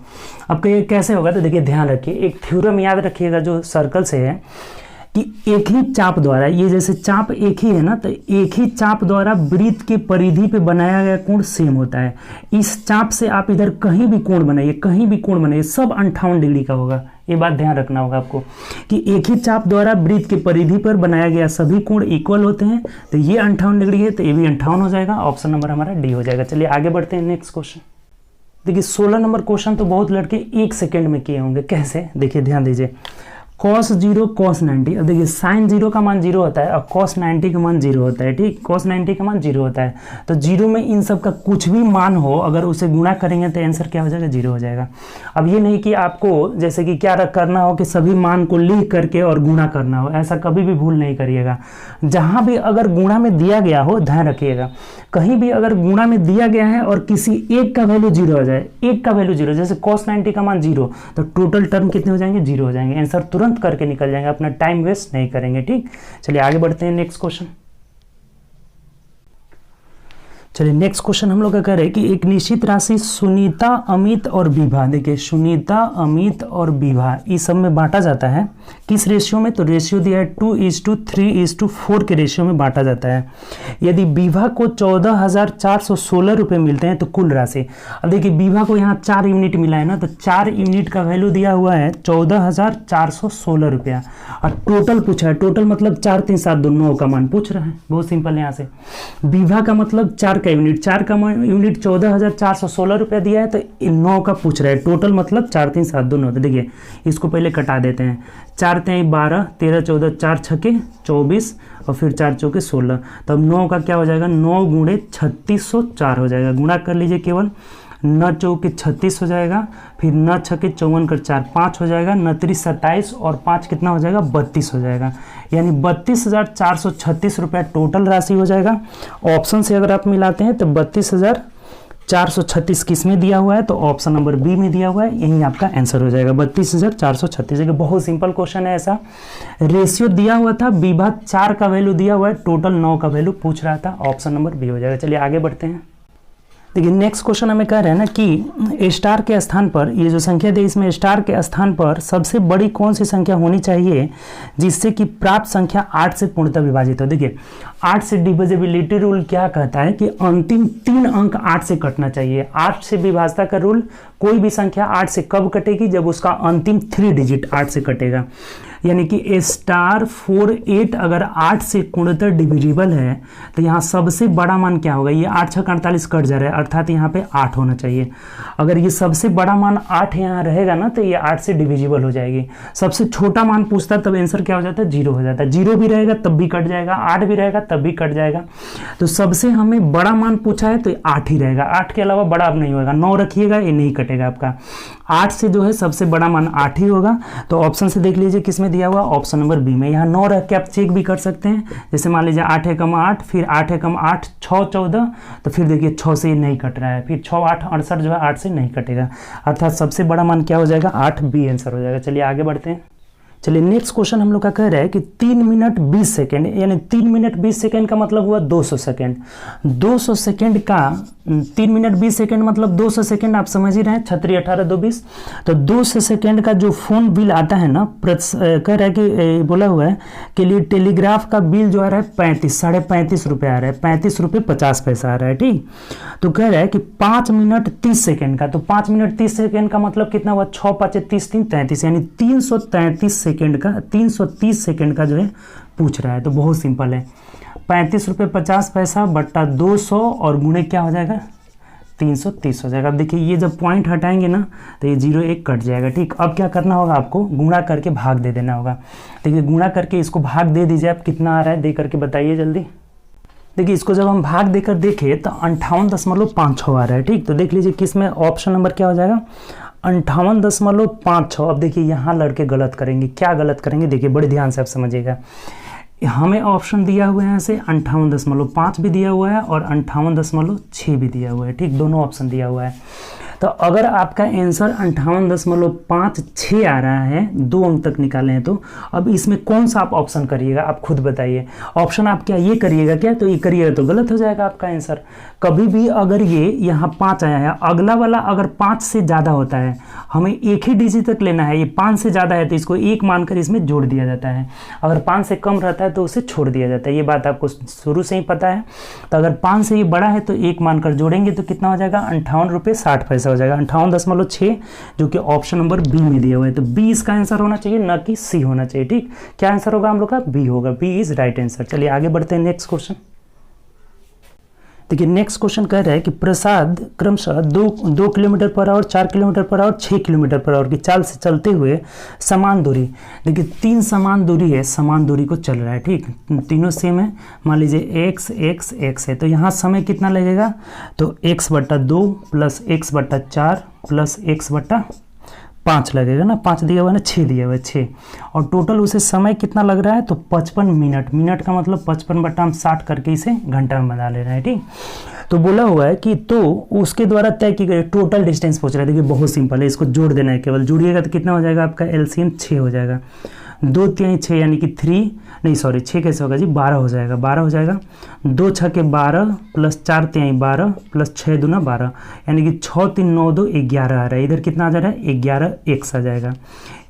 अब ये कैसे होगा, तो देखिए ध्यान रखिए, एक थ्योरम याद रखिएगा जो सर्कल से है कि एक ही चाप द्वारा, ये जैसे चाप एक ही है ना, तो एक ही चाप द्वारा वृत्त की परिधि पे बनाया गया कोण सेम होता है। इस चाप से आप इधर कहीं भी कोण बनाइए, कहीं भी कोण बनाइए, सब 58 डिग्री का होगा। ये बात ध्यान रखना होगा आपको कि एक ही चाप द्वारा वृत्त की परिधि पर बनाया गया सभी कोण इक्वल होते हैं। तो ये 58 डिग्री है, तो ये भी 58 हो जाएगा। ऑप्शन नंबर हमारा डी हो जाएगा। चलिए आगे बढ़ते हैं नेक्स्ट क्वेश्चन। देखिए 16 नंबर क्वेश्चन तो बहुत लड़के 1 सेकेंड में किए होंगे। कैसे, देखिए ध्यान दीजिए, cos 0 cos 90। अब देखिए sin 0 का मान 0 होता है और cos 90 का मान 0 होता है। ठीक, cos 90 का मान 0 होता है। तो 0 में इन सब का कुछ भी मान हो, अगर उसे गुणा करेंगे तो आंसर क्या हो जाएगा, 0 हो जाएगा। अब ये नहीं कि आपको जैसे कि क्या करना हो कि सभी मान को लिख करके और गुणा करना हो, ऐसा कभी भी भूल नहीं करिएगा। जहाँ भी अगर गुणा में दिया गया हो, ध्यान रखिएगा, कहीं भी अगर गुणा में दिया गया है और किसी एक का वैल्यू 0 हो जाए, एक का वैल्यू 0, जैसे cos 90 का मान 0, तो टोटल टर्म कितने हो जाएंगे, 0 हो जाएंगे। आंसर तुरंत करके निकल जाएंगे, अपना टाइम वेस्ट नहीं करेंगे। ठीक, चलिए आगे बढ़ते हैं नेक्स्ट क्वेश्चन। चलिए नेक्स्ट क्वेश्चन हम लोग का कह रहे हैं कि एक निश्चित राशि सुनीता, अमित और विभा, देखिए सुनीता, अमित और विभा इस सब में बांटा जाता है। किस रेशियो में, तो रेशियो दिया है 2:3:4 के रेशियो में बांटा जाता है। यदि विभा को 14,416 रुपये मिलते हैं तो कुल राशि, अब देखिए विभा को यहाँ 4 यूनिट मिला है ना, तो 4 यूनिट का वैल्यू दिया हुआ है 14,416 रुपया और टोटल पूछा है। टोटल मतलब 4 3 7 2 9 का मान पूछ रहा है। बहुत सिंपल, यहाँ से विभा का मतलब 4 का यूनिट, 4 का यूनिट 14,416 रुपया दिया है, तो 9 का पूछ रहा है। टोटल मतलब 4 3 7 2 9। तो देखिए इसको पहले कटा देते हैं। 4 3 12, 13 14, 4 छके 24 और फिर 4 चौके 16। तब 9 का क्या हो जाएगा, 9 गुणे 3604 हो जाएगा। गुणा कर लीजिए केवल, 9 चौके 36 हो जाएगा, फिर 9 छके 54 कर 4 5 हो जाएगा, 9 3 27 और 5 कितना हो जाएगा, 32 हो जाएगा। यानी 32,436 रुपया टोटल राशि हो जाएगा। ऑप्शन से अगर आप मिलाते हैं तो 32,436 किस में दिया हुआ है, तो ऑप्शन नंबर बी में दिया हुआ है, यही आपका आंसर हो जाएगा 32,436। बहुत सिंपल क्वेश्चन है। ऐसा रेशियो दिया हुआ था, विभा 4 का वैल्यू दिया हुआ है, टोटल 9 का वैल्यू पूछ रहा था, ऑप्शन नंबर बी हो जाएगा। चलिए आगे बढ़ते हैं। देखिए नेक्स्ट क्वेश्चन हमें कह रहे हैं ना कि स्टार के स्थान पर, ये जो संख्या दी इसमें स्टार के स्थान पर सबसे बड़ी कौन सी संख्या होनी चाहिए जिससे कि प्राप्त संख्या 8 से पूर्णतः विभाजित हो। देखिए 8 से डिविजिबिलिटी रूल क्या कहता है कि अंतिम 3 अंक 8 से कटना चाहिए। 8 से विभाजता का रूल, कोई भी संख्या 8 से कब कटेगी, जब उसका अंतिम 3 डिजिट 8 से कटेगा। यानी कि स्टार 4 8 अगर 8 से पूर्णतः डिविजिबल है तो यहाँ सबसे बड़ा मान क्या होगा, ये 8 6 48 कट जा रहा है, अर्थात यहाँ पे 8 होना चाहिए। अगर ये सबसे बड़ा मान 8 यहाँ रहेगा ना, तो ये 8 से डिविजिबल हो जाएगी। सबसे छोटा मान पूछता है तब आंसर क्या हो जाता है, 0 हो जाता है। 0 भी रहेगा तब भी कट जाएगा, 8 भी रहेगा तब भी कट जाएगा। तो सबसे हमें बड़ा मान पूछा है तो 8 ही रहेगा, 8 के अलावा बड़ा अब नहीं होगा। 9 रखिएगा, ये नहीं कटेगा आपका। 8 से जो है सबसे बड़ा मान 8 ही होगा। तो ऑप्शन से देख लीजिए किसमें दिया हुआ, ऑप्शन नंबर बी में। यहाँ 9 रख के आप चेक भी कर सकते हैं। जैसे मान लीजिए 8 एकम 8, फिर 8 एकम 8 6 14, तो फिर देखिए 6 से नहीं कट रहा है, फिर 6 8 68 जो है 8 से नहीं कटेगा, अर्थात सबसे बड़ा मान क्या हो जाएगा, 8 बी आंसर हो जाएगा। चलिए आगे बढ़ते हैं। चलिए नेक्स्ट क्वेश्चन हम लोग का कह रहा है कि 3 मिनट 20 सेकेंड, यानी 3 मिनट 20 सेकेंड का मतलब हुआ 200 सेकेंड। 200 सेकेंड का 3 मिनट 20 सेकेंड मतलब 200 सेकेंड, आप समझ ही रहे हैं, 6 18 2 20। तो 200 सेकेंड का जो फोन बिल आता है ना, कह रहा है कि बोला हुआ है कि लिए टेलीग्राफ का बिल जो आ रहा है 35 रुपये आ रहा है, 35 रुपये 50 पैसा आ रहा है। ठीक, तो कह रहा है कि 5 मिनट 30 सेकेंड का, तो 5 मिनट 30 सेकेंड का मतलब कितना हुआ, 6 5 30 3 33, यानी 333 सेकेंड का, 330 सेकेंड का जो है पूछ रहा है। तो बहुत सिंपल है, 35 रुपये 50 पैसा बट्टा 200 और गुणे क्या हो जाएगा, 330 हो जाएगा। अब देखिए ये जब पॉइंट हटाएंगे ना तो ये 0 1 कट जाएगा। ठीक, अब क्या करना होगा, आपको गुणा करके भाग दे देना होगा। देखिए गुणा करके इसको भाग दे दीजिए, आप कितना आ रहा है दे करके बताइए जल्दी। देखिए इसको जब हम भाग देकर देखें तो 58.56 आ रहा है। ठीक, तो देख लीजिए किस में, ऑप्शन नंबर क्या हो जाएगा, 58.56। अब देखिए यहाँ लड़के गलत करेंगे, क्या गलत करेंगे, देखिए बड़े ध्यान से आप समझिएगा। हमें ऑप्शन दिया हुआ है यहाँ से 58.5 भी दिया हुआ है और 58.6 भी दिया हुआ है, ठीक, दोनों ऑप्शन दिया हुआ है। तो अगर आपका आंसर 58.56 आ रहा है, 2 अंक तक निकाले हैं, तो अब इसमें कौन सा आप ऑप्शन करिएगा, आप खुद बताइए। ऑप्शन आप क्या ये करिएगा क्या, तो ये करिएगा तो गलत हो जाएगा आपका आंसर। कभी भी अगर ये यहाँ 5 आया है, अगला वाला अगर 5 से ज़्यादा होता है, हमें एक ही डिजिट तक लेना है, ये 5 से ज़्यादा है तो इसको 1 मानकर इसमें जोड़ दिया जाता है, अगर 5 से कम रहता है तो उसे छोड़ दिया जाता है। ये बात आपको शुरू से ही पता है। तो अगर 5 से ये बड़ा है तो 1 मानकर जोड़ेंगे तो कितना हो जाएगा, 58 रुपये 60 पैसा हो जाएगा, 58.6, जो कि ऑप्शन नंबर बी में दिया हुआ है। तो बी इसका आंसर होना चाहिए, ना कि सी होना चाहिए, ठीक। क्या आंसर होगा हम लोग का, बी होगा, बी इज राइट आंसर। चलिए आगे बढ़ते हैं नेक्स्ट क्वेश्चन। देखिए नेक्स्ट क्वेश्चन कह रहा है कि प्रसाद क्रमशः 2 kilometre per hour, 4 kilometre per hour, 6 kilometre per hour की चाल से चलते हुए समान दूरी, देखिए 3 समान दूरी है, समान दूरी को चल रहा है, ठीक, तीनों सेम है। मान लीजिए x x x है, तो यहाँ समय कितना लगेगा, तो x/2 plus x/4 plus x/5 लगेगा ना, 5 दिया हुआ है ना, 6 दिया हुआ है, 6, और टोटल उसे समय कितना लग रहा है, तो 55 मिनट। मिनट का मतलब 55/60 करके इसे घंटा में बना ले रहा है, ठीक। तो बोला हुआ है कि तो उसके द्वारा तय की गई टोटल डिस्टेंस पूछ रहा है। देखिए बहुत सिंपल है, इसको जोड़ देना है, केवल जोड़िएगा तो कितना हो जाएगा आपका एलसीएम 6 हो जाएगा, 2 3 6 यानी कि 6 कैसे होगा जी, 12 हो जाएगा, 12 हो जाएगा, 2 6 12 प्लस 4 3 12 प्लस 6 दूना 12, यानी कि 6 3 9 2 11 आ रहा है। इधर कितना आ जा रहा है, 11x आ जाएगा,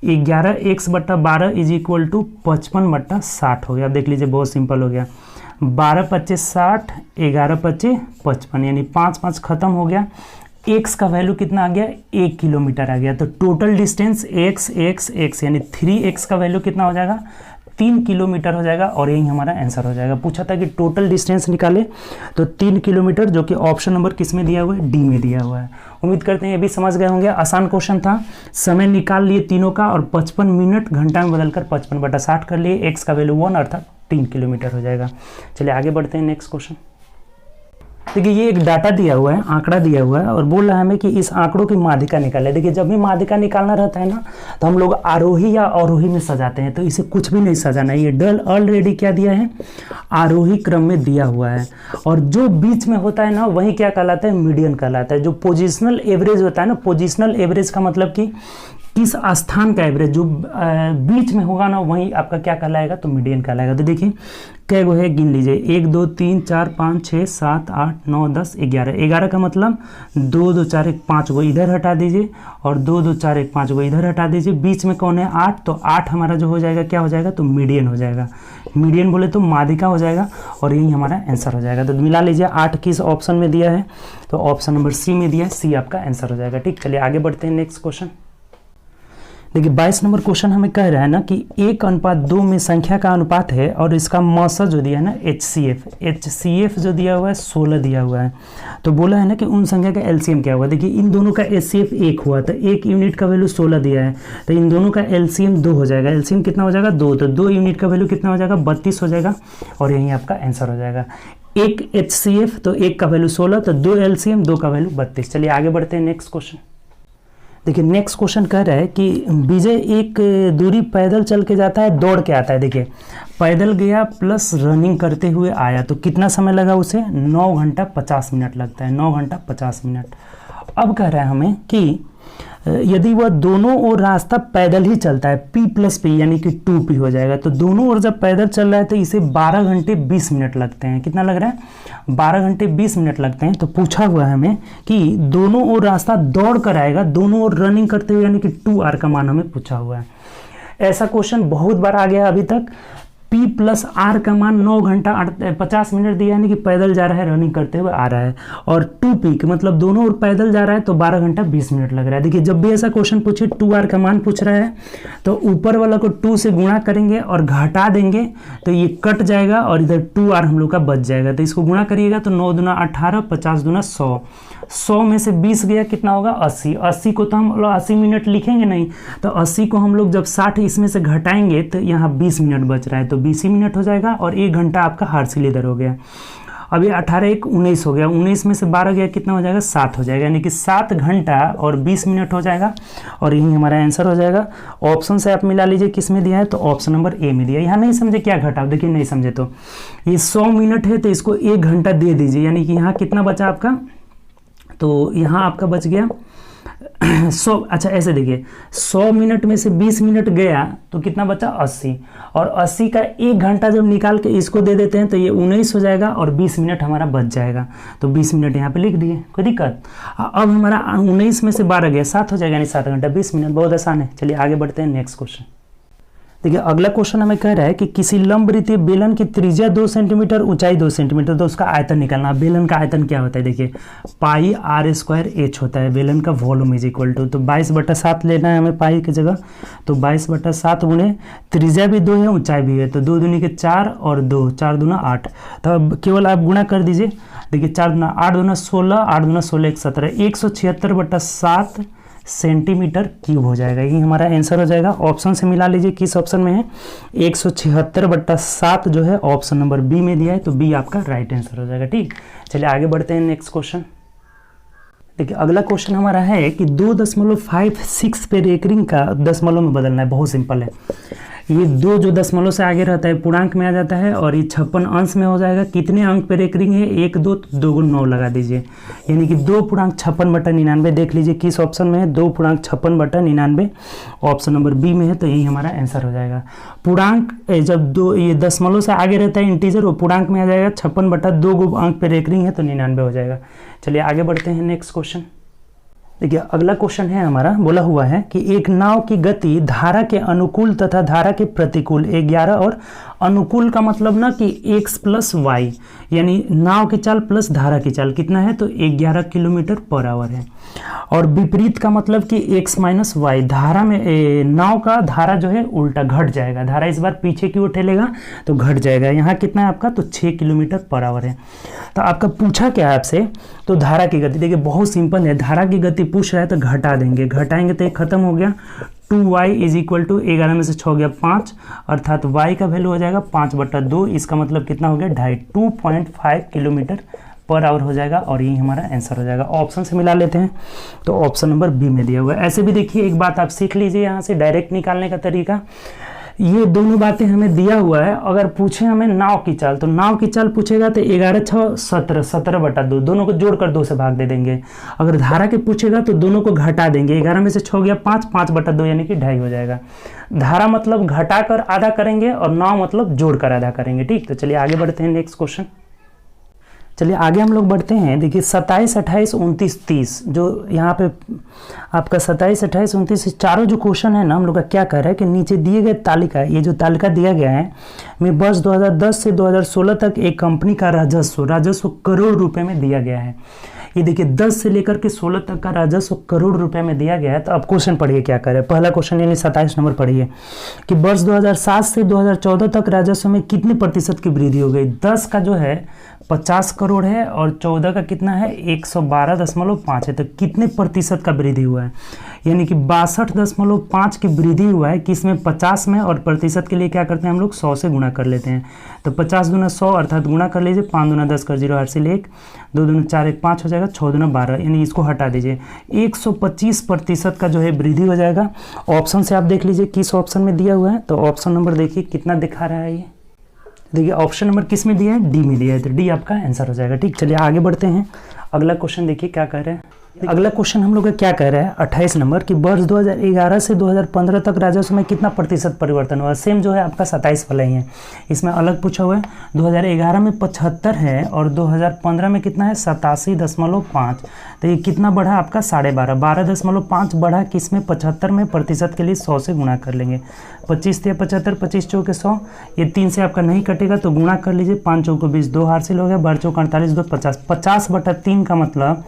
11x/12 इज इक्वल टू 55/60 हो गया। आप देख लीजिए बहुत सिंपल हो गया, 12 25 60, 11 25 55, यानी 5 5 खत्म हो गया। x का वैल्यू कितना आ गया, 1 किलोमीटर आ गया। तो टोटल डिस्टेंस x यानी 3x का वैल्यू कितना हो जाएगा, 3 किलोमीटर हो जाएगा, और यही हमारा आंसर हो जाएगा। पूछा था कि टोटल डिस्टेंस निकाले, तो 3 किलोमीटर, जो कि ऑप्शन नंबर किस में दिया हुआ है, डी में दिया हुआ है। उम्मीद करते हैं ये भी समझ गए होंगे, आसान क्वेश्चन था। समय निकाल लिए तीनों का, और 55 मिनट घंटा में बदलकर 55/60 कर लिए, x का वैल्यू 1 अर्थात 3 किलोमीटर हो जाएगा। चलिए आगे बढ़ते हैं नेक्स्ट क्वेश्चन। देखिए ये एक डाटा दिया हुआ है, आंकड़ा दिया हुआ है, और बोल रहा है हमें कि इस आंकड़ों की माध्यिका निकाले। देखिए जब भी माध्यिका निकालना रहता है ना, तो हम लोग आरोही या अवरोही में सजाते हैं, तो इसे कुछ भी नहीं सजाना है। ये डल ऑलरेडी क्या दिया है, आरोही क्रम में दिया हुआ है, और जो बीच में होता है ना वही क्या कहलाता है, मीडियन कहलाता है। जो पोजिशनल एवरेज होता है ना, पोजिशनल एवरेज का मतलब कि किस स्थान का एवरेज जो बीच में होगा ना, वही आपका क्या कहलाएगा, तो मीडियन कहलाएगा। तो देखिए कै गो है, गिन लीजिए, 1 2 3 4 5 6 7 8 9 10 11, 11 का मतलब 2 2 4 1 5 गो इधर हटा दीजिए, और 2 2 4 1 5 गो इधर हटा दीजिए। बीच में कौन है, 8, तो 8 हमारा जो हो जाएगा, क्या हो जाएगा, तो मीडियन हो जाएगा। मीडियन बोले तो माध्यिका हो जाएगा, और यही हमारा आंसर हो जाएगा। तो मिला लीजिए, 8 किस ऑप्शन में दिया है, तो ऑप्शन नंबर सी में दिया है, सी आपका आंसर हो जाएगा, ठीक। चलिए आगे बढ़ते हैं नेक्स्ट क्वेश्चन। देखिए 22 नंबर क्वेश्चन हमें कह रहा है ना कि 1:2 में संख्या का अनुपात है, और इसका मौसा जो दिया है ना HCF जो दिया हुआ है 16 दिया हुआ है। तो बोला है ना कि उन संख्या का एलसीएम क्या होगा। देखिए इन दोनों का HCF 1 हुआ, तो 1 यूनिट का वैल्यू 16 दिया है, तो इन दोनों का एलसीएम 2 हो जाएगा। एलसीएम कितना हो जाएगा, 2, तो 2 यूनिट का वैल्यू कितना हो जाएगा, 32 हो जाएगा, और यही आपका आंसर हो जाएगा। 1 HCF तो 1 का वैल्यू 16, तो 2 LCM 2 का वैल्यू 32। चलिए आगे बढ़ते हैं नेक्स्ट क्वेश्चन। देखिए नेक्स्ट क्वेश्चन कह रहा है कि विजय एक दूरी पैदल चल के जाता है, दौड़ के आता है। देखिए पैदल गया प्लस रनिंग करते हुए आया, तो कितना समय लगा उसे, 9 घंटा 50 मिनट लगता है, 9 घंटा 50 मिनट। अब कह रहा है हमें कि यदि वह दोनों ओर रास्ता पैदल ही चलता है, P+P यानी कि 2P हो जाएगा। तो दोनों ओर जब पैदल चल रहा है तो इसे 12 घंटे 20 मिनट लगते हैं। कितना लग रहा है, 12 घंटे 20 मिनट लगते हैं। तो पूछा हुआ है हमें कि दोनों ओर रास्ता दौड़ कर आएगा, दोनों ओर रनिंग करते हुए, यानी कि 2R का मान हमें पूछा हुआ है। ऐसा क्वेश्चन बहुत बार आ गया अभी तक। P+R का मान 9 घंटा 50 मिनट दिया, यानी कि पैदल जा रहा है, रनिंग करते हुए आ रहा है, और 2P के मतलब दोनों ओर पैदल जा रहा है, तो 12 घंटा 20 मिनट लग रहा है। देखिए जब भी ऐसा क्वेश्चन पूछे 2R का मान पूछ रहा है, तो ऊपर वाला को 2 से गुणा करेंगे और घटा देंगे, तो ये कट जाएगा, और इधर 2R हम लोग का बच जाएगा। तो इसको गुणा करिएगा तो 9 दूना 18, 50 दूना 100, 100 में से 20 गया, कितना होगा 80। 80 को तो हम 80 मिनट लिखेंगे नहीं, तो 80 को हम लोग जब 60 इसमें से घटाएंगे तो यहाँ 20 मिनट बच रहा है, तो 20 मिनट हो जाएगा, और 1 घंटा आपका हार्सिल इधर हो गया। अब ये 18 1 19 हो गया, 19 में से 12 गया कितना हो जाएगा 7 हो जाएगा, यानी कि 7 घंटा और 20 मिनट हो जाएगा और यही हमारा आंसर हो जाएगा। ऑप्शन से आप मिला लीजिए किस में दिया है, तो ऑप्शन नंबर ए में दिया। यहाँ नहीं समझे क्या घटा, देखिए नहीं समझे तो ये 100 मिनट है तो इसको 1 घंटा दे दीजिए, यानी कि यहाँ कितना बचा आपका, तो यहाँ आपका बच गया 100। अच्छा ऐसे देखिए 100 मिनट में से 20 मिनट गया तो कितना बचा 80, और 80 का 1 घंटा जब निकाल के इसको दे देते हैं तो ये 19 हो जाएगा और 20 मिनट हमारा बच जाएगा, तो 20 मिनट यहाँ पे लिख दिए, कोई दिक्कत। अब हमारा 19 में से 12 गया 7 हो जाएगा, यानी 7 घंटा 20 मिनट, बहुत आसान है। चलिए आगे बढ़ते हैं नेक्स्ट क्वेश्चन। देखिए अगला क्वेश्चन हमें कह रहा है कि किसी लंबवृत्तीय बेलन की त्रिज्या 2 सेंटीमीटर, ऊंचाई 2 सेंटीमीटर, तो उसका आयतन निकालना। बेलन का आयतन क्या होता है, देखिए पाई r² h होता है, बेलन का वॉल्यूम इज इक्वल टू, तो 22/7 लेना है हमें पाई की जगह, तो 22/7 गुणे त्रिज्या भी 2 है ऊंचाई भी है, तो 2 दूनी के 4 और 2 4 दूना 8, तो अब केवल आप गुणा कर दीजिए। देखिए 4 दूना 8 दूना 16, 8 दूना 16 1 17, 176/7 सेंटीमीटर क्यूब हो जाएगा, यही हमारा आंसर हो जाएगा। ऑप्शन से मिला लीजिए किस ऑप्शन में है, 176/7 जो है ऑप्शन नंबर बी में दिया है, तो बी आपका राइट आंसर हो जाएगा। ठीक, चलिए आगे बढ़ते हैं नेक्स्ट क्वेश्चन। देखिए अगला क्वेश्चन हमारा है कि 2.56 पे रेकरिंग का दशमलव में बदलना है, बहुत सिंपल है। ये 2 जो दशमलव से आगे रहता है पूर्णांक में आ जाता है और ये 56 अंश में हो जाएगा। कितने अंक पे रेकरिंग है, 1 2 तो 2 गुण 9 लगा दीजिए, यानी कि 2.56/99। देख लीजिए किस ऑप्शन में है, 2.56/99 ऑप्शन नंबर बी में है, तो यही हमारा आंसर हो जाएगा। पूर्णांक जब 2 ये दशमलव से आगे रहता है इंटीजर, वो पूर्णांक में आ जाएगा, 56/2 अंक पे रेकरिंग है तो 99 हो जाएगा। चलिए आगे बढ़ते हैं नेक्स्ट क्वेश्चन। देखिए अगला क्वेश्चन है हमारा, बोला हुआ है कि एक नाव की गति धारा के अनुकूल तथा धारा के प्रतिकूल 11, और अनुकूल का मतलब ना कि x + y, यानी नाव की चाल प्लस धारा की चाल कितना है, तो 11 किलोमीटर/आवर है, और विपरीत का मतलब कि x - y, धारा में नाव का धारा जो है उल्टा घट जाएगा, धारा इस बार पीछे की ओर ठेलेगा तो घट जाएगा। यहाँ कितना है आपका, तो 6 किलोमीटर/आवर है। तो आपका पूछा क्या है आपसे, तो धारा की गति, देखिए बहुत सिंपल है, धारा की गति पूछ रहा है तो घटा देंगे, घटाएंगे तो ये खत्म हो गया। 2y = 11 में से 6 गया 5, अर्थात y का वैल्यू हो जाएगा 5/2, इसका मतलब कितना हो गया 2.5 किलोमीटर/आवर हो जाएगा, और यही हमारा आंसर हो जाएगा। ऑप्शन से मिला लेते हैं, तो ऑप्शन नंबर बी में दिया हुआ है। ऐसे भी देखिए एक बात आप सीख लीजिए यहाँ से डायरेक्ट निकालने का तरीका, ये दोनों बातें हमें दिया हुआ है। अगर पूछे हमें नाव की चाल, तो नाव की चाल पूछेगा तो 11 6 17, 17/2, दोनों को जोड़कर 2 से भाग दे देंगे। अगर धारा के पूछेगा तो दोनों को घटा देंगे, 11 में से 6 गया 5, 5/2 यानी कि 2.5 हो जाएगा। धारा मतलब घटाकर आधा करेंगे और नाव मतलब जोड़कर आधा करेंगे। ठीक, तो चलिए आगे बढ़ते हैं नेक्स्ट क्वेश्चन। चलिए आगे हम लोग बढ़ते हैं। देखिए 27 28 29 30, जो यहाँ पे आपका 27 28 29 चारों जो क्वेश्चन है ना, हम लोग का क्या कह रहा है कि नीचे दिए गए तालिका, ये जो तालिका दिया गया है में वर्ष 2010 से 2016 तक एक कंपनी का राजस्व करोड़ रुपए में दिया गया है। ये देखिए 10 से लेकर के 16 तक का राजस्व करोड़ रुपए में दिया गया है। तो अब क्वेश्चन पढ़िए क्या करे, पहला क्वेश्चन यानी 27 नंबर पढ़िए कि वर्ष 2007 से 2014 तक राजस्व में कितने प्रतिशत की वृद्धि हो गई। 10 का जो है 50 करोड़ है और 14 का कितना है 112.5 है, तो कितने प्रतिशत का वृद्धि हुआ है, यानी कि 62.5 की वृद्धि हुआ है। किसमें, 50 में, और प्रतिशत के लिए क्या करते हैं हम लोग 100 से गुणा कर लेते हैं। तो 50 दूना 100 अर्थात गुणा कर लीजिए, 5 दूना 10 कर 0 हासिल 1, 2 दूना 4 1 5 हो जाएगा, 6 दूना 12, यानी इसको हटा दीजिए, 125% का जो है वृद्धि हो जाएगा। ऑप्शन से आप देख लीजिए किस ऑप्शन में दिया हुआ है, तो ऑप्शन नंबर देखिए कितना दिखा रहा है। ये देखिए ऑप्शन नंबर किस में दिया है, डी में दिया है, तो डी आपका आंसर हो जाएगा। ठीक, चलिए आगे बढ़ते हैं। अगला क्वेश्चन देखिए क्या कह रहे हैं। अगला क्वेश्चन हम लोग का क्या कह रहा है 28 नंबर कि वर्ष 2011 से 2015 तक राजस्व में कितना प्रतिशत परिवर्तन हुआ। सेम जो है आपका 27 वाला ही है, इसमें अलग पूछा हुआ है। 2011 में 75 है और 2015 में कितना है 87.5, तो ये कितना बढ़ा आपका 12.5, 12.5 बढ़ा किसमें 75 में, प्रतिशत के लिए 100 से गुणा कर लेंगे। 25 × 75, 25 × 4 = 100, ये 3 से आपका नहीं कटेगा तो गुणा कर लीजिए, 5 × 4 = 20, 2 हासिल हो गया, 12 × 4 = 48, 2 50, 50/3 का मतलब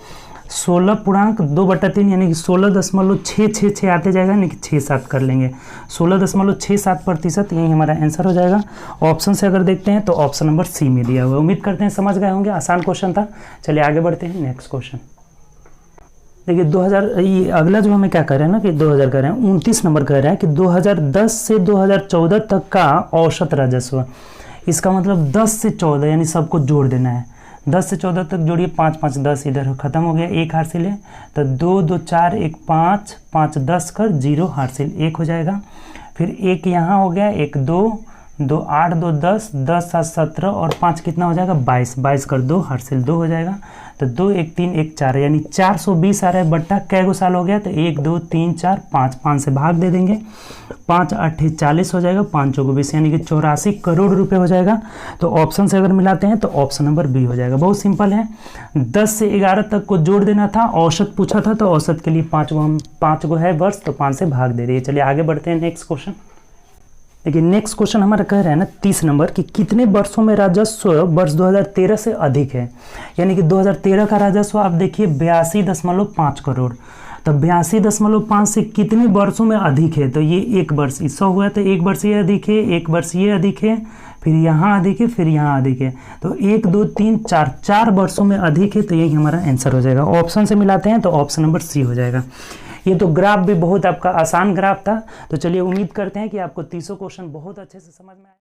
16.2/3 यानी कि 16.666 आते जाएगा, यानी कि 6-7 कर लेंगे, 16.67%, यही हमारा आंसर हो जाएगा। ऑप्शन से अगर देखते हैं तो ऑप्शन नंबर सी में दिया हुआ है। उम्मीद करते हैं समझ गए होंगे, आसान क्वेश्चन था। चलिए आगे बढ़ते हैं नेक्स्ट क्वेश्चन। देखिए 2000, ये अगला जो हमें क्या कर रहे हैं ना कि 2000 कर रहे हैं, 29 नंबर कह रहा है कि 2010 से 2014 तक का औसत राजस्व, इसका मतलब 10 से 14 यानी सबको जोड़ देना है। 10 से 14 तक जोड़िए, 5 5 10 इधर खत्म हो गया, 1 हासिल है। तो 2 2 4 1 5 5 10 कर 0 हासिल 1 हो जाएगा। फिर 1 यहाँ हो गया, 1 2 2 8 2 10 10 7 17 और 5 कितना हो जाएगा 22 22 कर 2 हासिल 2 हो जाएगा। तो 2 1 3 1 4 यानी 420 आ रहा है बट्टा कै गो साल हो गया, तो 1 2 3 4 5 5 से भाग दे देंगे, 5 8 40 हो जाएगा, 5 चौको 20 यानी कि 84 करोड़ रुपए हो जाएगा। तो ऑप्शन से अगर मिलाते हैं तो ऑप्शन नंबर बी हो जाएगा। बहुत सिंपल है। 10 से 11 तक को जोड़ देना था, औसत पूछा था, तो औसत के लिए 5 गो है वर्ष, तो 5 से भाग दे रही है। चलिए आगे बढ़ते हैं नेक्स्ट क्वेश्चन। देखिए नेक्स्ट क्वेश्चन हमारा कह रहा है ना 30 नंबर कि कितने वर्षों में राजस्व वर्ष 2013 से अधिक है। यानी कि 2013 का राजस्व आप देखिए 82.5 करोड़, तो 82.5 से कितने वर्षों में अधिक है, तो ये 1 वर्ष 100 हुआ, तो 1 वर्ष ये अधिक है, 1 वर्ष ये अधिक है, फिर यहाँ अधिक है, फिर यहाँ अधिक है, तो 1 2 3 4 वर्षों में अधिक है। तो यही हमारा आंसर हो जाएगा। ऑप्शन से मिलाते हैं तो ऑप्शन नंबर सी हो जाएगा। ये तो ग्राफ भी बहुत आपका आसान ग्राफ था। तो चलिए उम्मीद करते हैं कि आपको 30 क्वेश्चन बहुत अच्छे से समझ में आए।